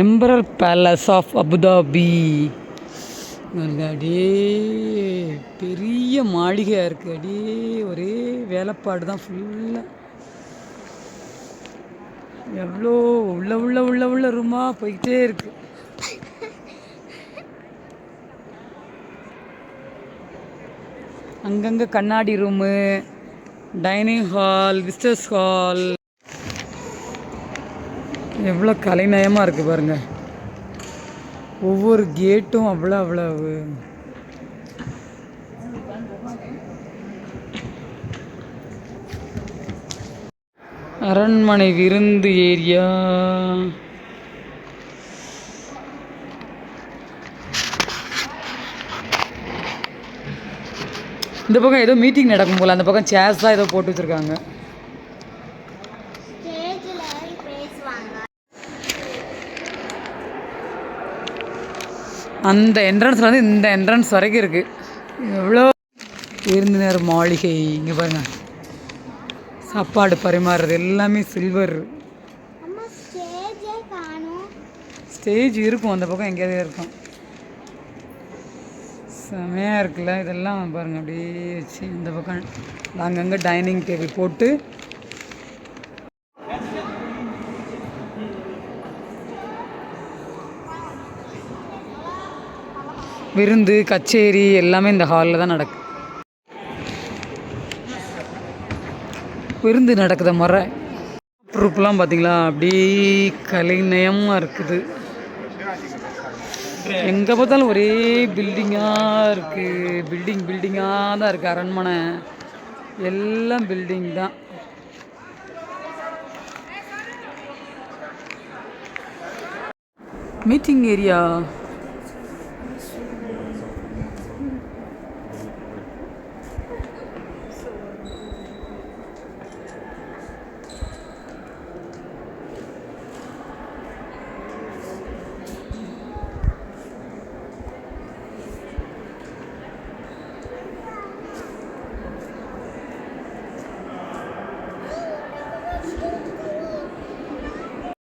Emperor palace of Abu Dhabi. அப்படியே பெரிய மாளிகையாக இருக்குது. அப்படியே ஒரே வேலைப்பாடு தான் ஃபுல்லாக. எவ்வளோ உள்ள உள்ள உள்ள உள்ள ரூமாக போய்கிட்டே இருக்குது. அங்கங்கே கண்ணாடி room, dining hall, visitors hall. எவ்வளோ கலைநயமாக இருக்குது பாருங்கள். ஒவ்வொரு கேட்டும் அவ்வளவு அரண்மனை விருந்து ஏரியா. இந்த பக்கம் ஏதோ மீட்டிங் நடக்கும் போல். அந்த பக்கம் சேர்ஸ் தான் ஏதோ போட்டு வச்சுருக்காங்க. அந்த என்ட்ரன்ஸில் வந்து இந்த என்ட்ரன்ஸ் வரைக்கும் இருக்குது. எவ்வளோ விருந்தினர் மாளிகை. இங்கே பாருங்கள், சாப்பாடு பரிமாறுறது எல்லாமே சில்வர். ஸ்டேஜ் இருக்கும் அந்த பக்கம், எங்கேயாவது இருக்கும். செமையாக இருக்குல்ல இதெல்லாம் பாருங்கள். அப்படியே வச்சு இந்த பக்கம் அங்கங்கே டைனிங் டேபிள் போட்டு விருந்து கச்சேரி எல்லாமே இந்த ஹாலில் தான் நடக்குது. விருந்து நடக்குத முறை ப்ரூப்லாம் பார்த்தீங்களா, அப்படியே கலைநயமாக இருக்குது. எங்கே பார்த்தாலும் ஒரே பில்டிங்காக இருக்குது. பில்டிங்காக தான் இருக்குது. அரண்மனை எல்லாம் பில்டிங் தான். Meeting area.